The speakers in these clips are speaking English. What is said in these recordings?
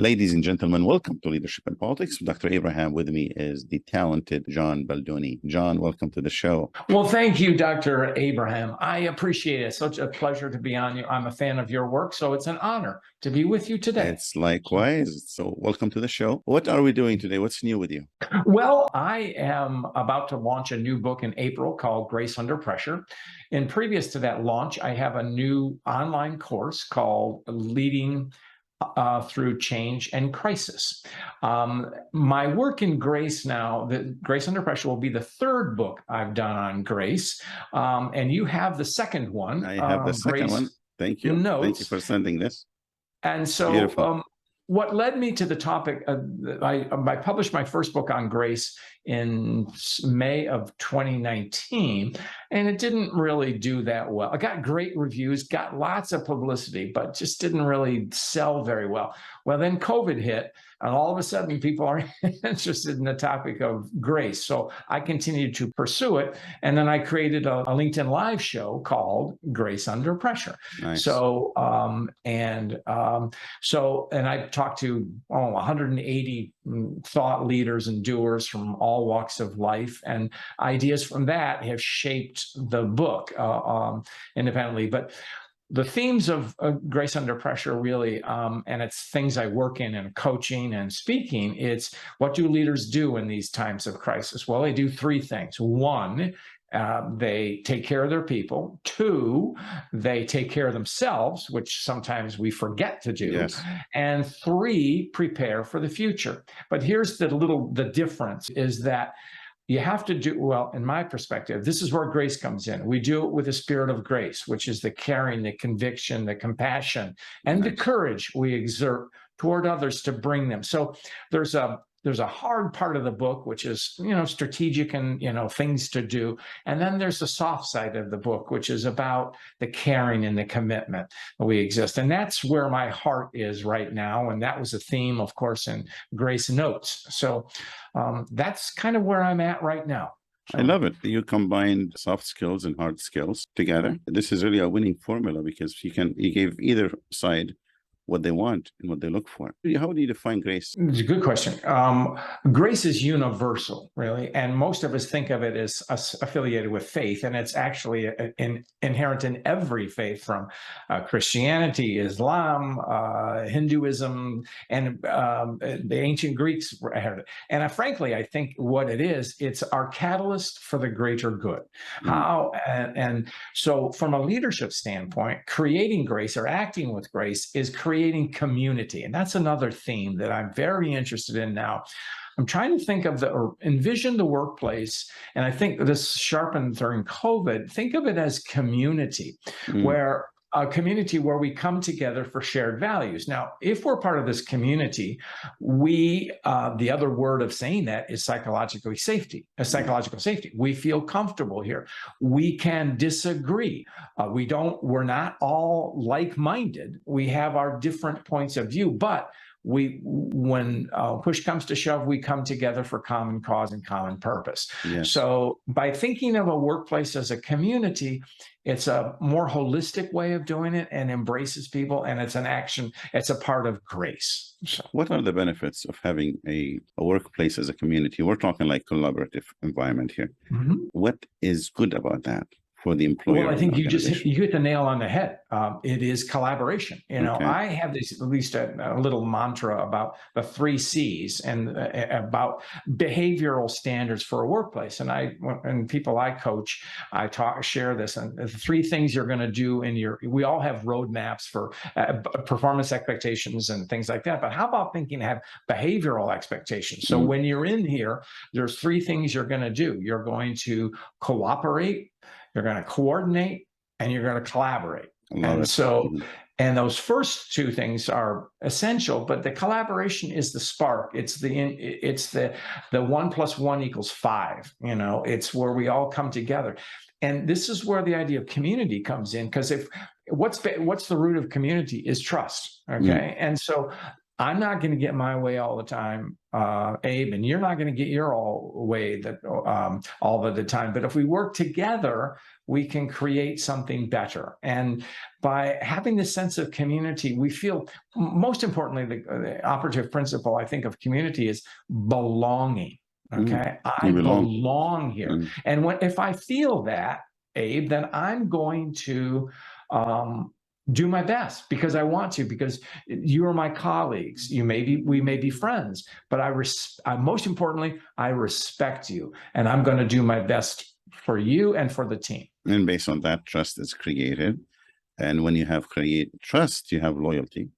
Ladies and gentlemen, welcome to Leadership and Politics. Dr. Abraham, with me is the talented John Baldoni. John, welcome to the show. Well, thank you, Dr. Abraham. I appreciate it. Such a pleasure to be on you. I'm a fan of your work, so it's an honor to be with you today. It's likewise. So welcome to the show. What are we doing today? What's new with you? Well, I am about to launch a new book in April called Grace Under Pressure. And previous to that launch, I have a new online course called Leading Through Change and Crisis. My work in grace now, the Grace Under Pressure, will be the third book I've done on grace. And you have the second one. I have the second one. Thank you. Notes. Thank you for sending this. And so what led me to the topic, I published my first book on grace in May of 2019, and it didn't really do that well. I got great reviews, got lots of publicity, but just didn't really sell very well. Well, then COVID hit, and all of a sudden people are interested in the topic of grace. So I continued to pursue it. And then I created a LinkedIn Live show called Grace Under Pressure. Nice. And I talked to 180 thought leaders and doers from all walks of life, and ideas from that have shaped the book independently. But the themes of Grace Under Pressure really, and it's things I work in coaching and speaking, it's what do leaders do in these times of crisis? Well, they do three things. One, they take care of their people. Two, they take care of themselves, which sometimes we forget to do. Yes. And three, prepare for the future. But here's the difference is that you have to do, well, in my perspective, this is where grace comes in. We do it with a spirit of grace, which is the caring, the conviction, the compassion, and the courage we exert toward others to bring them. So there's a hard part of the book, which is, strategic and, things to do. And then there's the soft side of the book, which is about the caring and the commitment that we exist. And that's where my heart is right now. And that was a theme, of course, in Grace Notes. So that's kind of where I'm at right now. I love it. You combined soft skills and hard skills together. This is really a winning formula because you gave either side what they want and what they look for. How do you define grace? It's a good question. Grace is universal, really, and most of us think of it as affiliated with faith, and it's actually inherent in every faith, from Christianity, Islam, Hinduism, and the ancient Greeks had it. And frankly, I think what it is, it's our catalyst for the greater good. And so from a leadership standpoint, creating grace or acting with grace is creating community. And that's another theme that I'm very interested in now. I'm trying to think of envision the workplace. And I think this sharpened during COVID, think of it as community, where a community where we come together for shared values. Now, if we're part of this community, the other word of saying that is psychological safety. We feel comfortable here. We can disagree. We're not all like-minded. We have our different points of view, but when push comes to shove, we come together for common cause and common purpose. Yes. So by thinking of a workplace as a community, it's a more holistic way of doing it and embraces people, and it's an action. It's a part of grace. So. What are the benefits of having a workplace as a community? We're talking like collaborative environment here. What is good about that for the employer? Well, I think you hit the nail on the head. It is collaboration. I have at least a little mantra about the 3 C's and about behavioral standards for a workplace. And people I coach, share this, and the 3 things you're going to do we all have roadmaps for performance expectations and things like that. But how about have behavioral expectations? So when you're in here, there's 3 things you're going to do. You're going to cooperate, you're going to coordinate, and you're going to collaborate. And those first 2 things are essential, but the collaboration is the spark. It's the 1 + 1 = 5. It's where we all come together. And this is where the idea of community comes in, because what's the root of community is trust. Okay. And so I'm not going to get my way all the time, Abe, and you're not going to get your way all of the time. But if we work together, we can create something better. And by having this sense of community, we feel, most importantly, the operative principle, I think, of community is belonging. Okay, I belong here. And if I feel that, Abe, then I'm going to do my best because I want to, because you are my colleagues. We may be friends, but most importantly, I respect you, and I'm going to do my best for you and for the team. And based on that, trust is created. And when you have trust, you have loyalty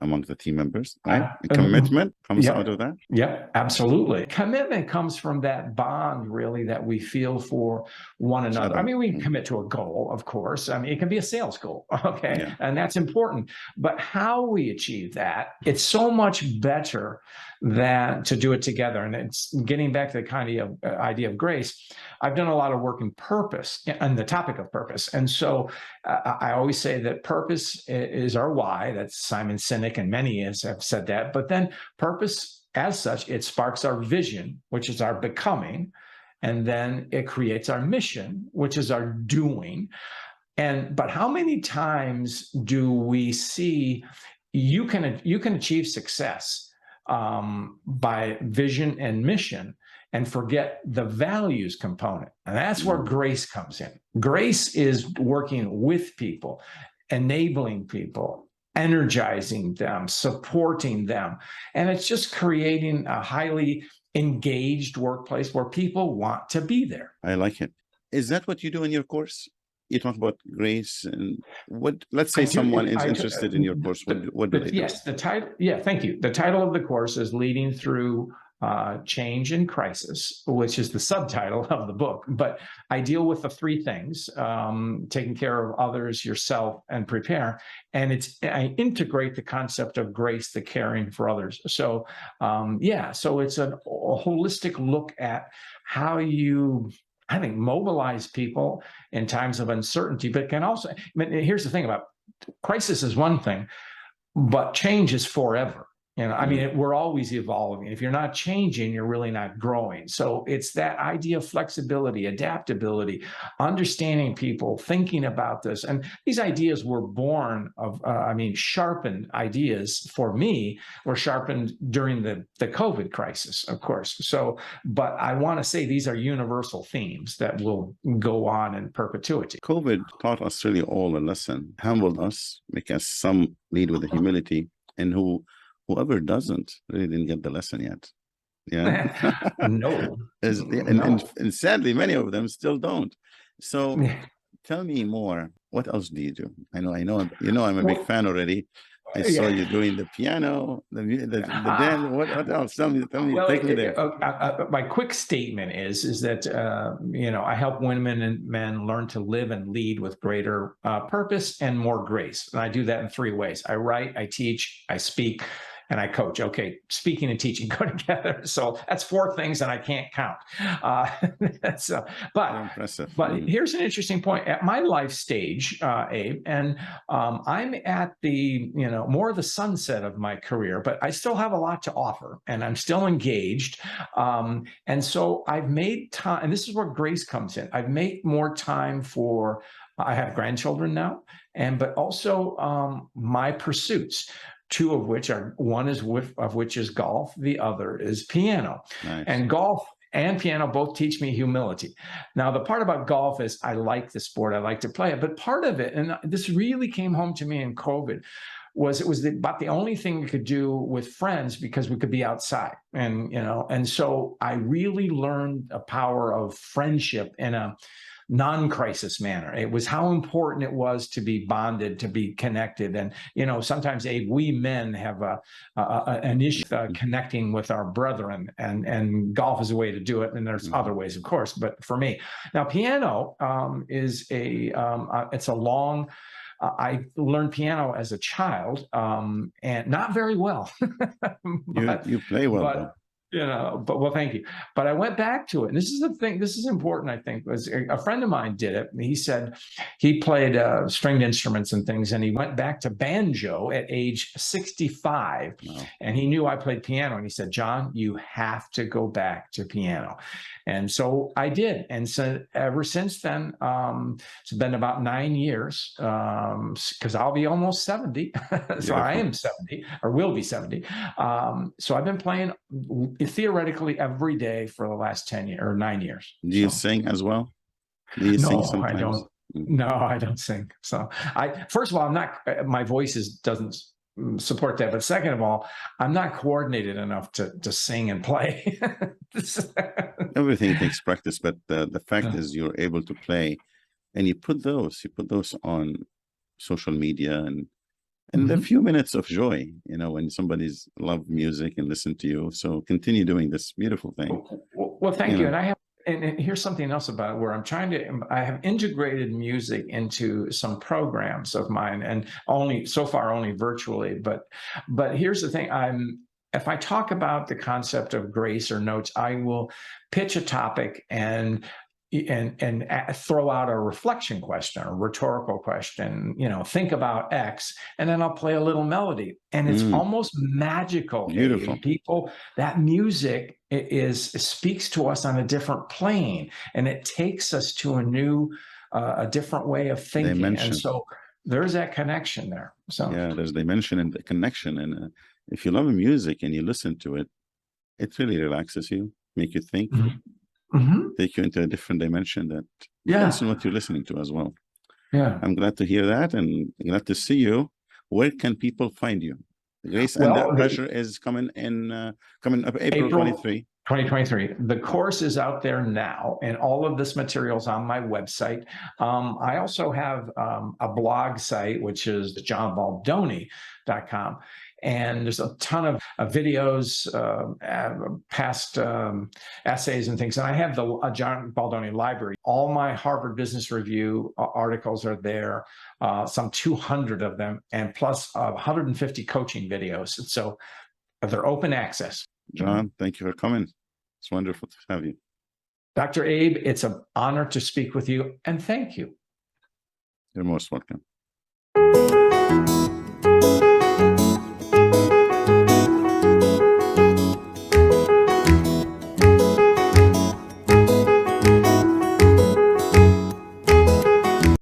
among the team members, right? Commitment comes out of that. Yeah, absolutely. Commitment comes from that bond, really, that we feel for one another. I mean, we commit to a goal, of course. I mean, it can be a sales goal, okay? Yeah. And that's important. But how we achieve that, it's so much better than to do it together. And it's getting back to the kind of idea of grace. I've done a lot of work in purpose, and the topic of purpose. And so I always say that purpose is our why. That's Simon Sinek, and many have said that. But then purpose, as such, it sparks our vision, which is our becoming. And then it creates our mission, which is our doing. But how many times do we see you can achieve success by vision and mission and forget the values component? And that's where grace comes in. Grace is working with people, enabling people, energizing them, supporting them. And it's just creating a highly engaged workplace where people want to be there. I like it. Is that what you do in your course? You talk about grace, and let's say someone is interested in your course. What do they do? Yes, the title. Yeah, thank you. The title of the course is Leading Through Change and Crisis, which is the subtitle of the book. But I deal with the three things: taking care of others, yourself, and prepare. And I integrate the concept of grace, the caring for others. So so it's a holistic look at how you, I think, mobilize people in times of uncertainty, but can also, I mean, here's the thing about crisis is one thing, but change is forever. I mean, we're always evolving. If you're not changing, you're really not growing. So it's that idea of flexibility, adaptability, understanding people, thinking about this. And these ideas were born of, sharpened ideas for me were sharpened during the COVID crisis, of course. So, but I want to say these are universal themes that will go on in perpetuity. COVID taught us really all a lesson, humbled us, make us some lead with the humility, and whoever doesn't really didn't get the lesson yet. Yeah. No. And sadly, many of them still don't. So tell me more. What else do you do? I know, I'm a big fan already. I saw you doing the piano, the dance. What else? Tell me, take me there. My quick statement is that, I help women and men learn to live and lead with greater purpose and more grace. And I do that in three ways. I write, I teach, I speak, and I coach. Okay, speaking and teaching go together. So that's four things that I can't count. But impressive. But here's an interesting point. At my life stage, Abe, and I'm at the more of the sunset of my career, but I still have a lot to offer, and I'm still engaged. And so I've made time, and this is where grace comes in. I've made more time for. I have grandchildren now, but also my pursuits. Two of which one is which is golf, the other is piano. Nice. And golf and piano both teach me humility. Now, the part about golf is I like the sport, I like to play it, but part of it, and this really came home to me in COVID, was about the only thing we could do with friends because we could be outside. And so I really learned the power of friendship in a non-crisis manner. It was how important it was to be bonded, to be connected. And, sometimes, Abe, we men have an issue connecting with our brethren, and golf is a way to do it. And there's other ways, of course, but for me. Now, piano is it's a long, I learned piano as a child, and not very well. You play well, though. Well, thank you. But I went back to it. And this is the thing, this is important, I think, was a friend of mine did it. He said he played stringed instruments and things, and he went back to banjo at age 65. Wow. And he knew I played piano. And he said, John, you have to go back to piano. And so I did. And so ever since then, it's been about 9 years, because I'll be almost 70. So I am 70, or will be 70. So I've been playing theoretically every day for the last 10 years or 9 years. Do you sing as well? Do you sing sometimes? I don't. No, I don't sing. So first of all, I'm not, my voice doesn't support that. But second of all, I'm not coordinated enough to sing and play. Everything takes practice, but the fact is you're able to play, and you put those on social media, and a few minutes of joy, when somebody's love music and listen to you. So continue doing this beautiful thing. Well, thank you. And here's something else about it, where I have integrated music into some programs of mine, and so far only virtually. But here's the thing: if I talk about the concept of grace or notes, I will pitch a topic and throw out a reflection question, a rhetorical question, think about X, and then I'll play a little melody, and it's almost magical. Beautiful. People, that music speaks to us on a different plane, and it takes us to a different way of thinking. Dimension. And so there's that connection there. So yeah, there's dimension and the connection. And if you love music and you listen to it, it really relaxes you, make you think. Take you into a different dimension that depends on what you're listening to as well. Yeah, I'm glad to hear that, and glad to see you. Where can people find you? Grace Under Pressure is coming up April 23. 2023. The course is out there now, and all of this material is on my website. I also have a blog site, which is johnbaldoni.com. And there's a ton of videos, past essays and things. And I have the John Baldoni library. All my Harvard Business Review articles are there, some 200 of them, and plus 150 coaching videos. And so they're open access. John, thank you for coming. It's wonderful to have you. Dr. Abe, it's an honor to speak with you, and thank you. You're most welcome.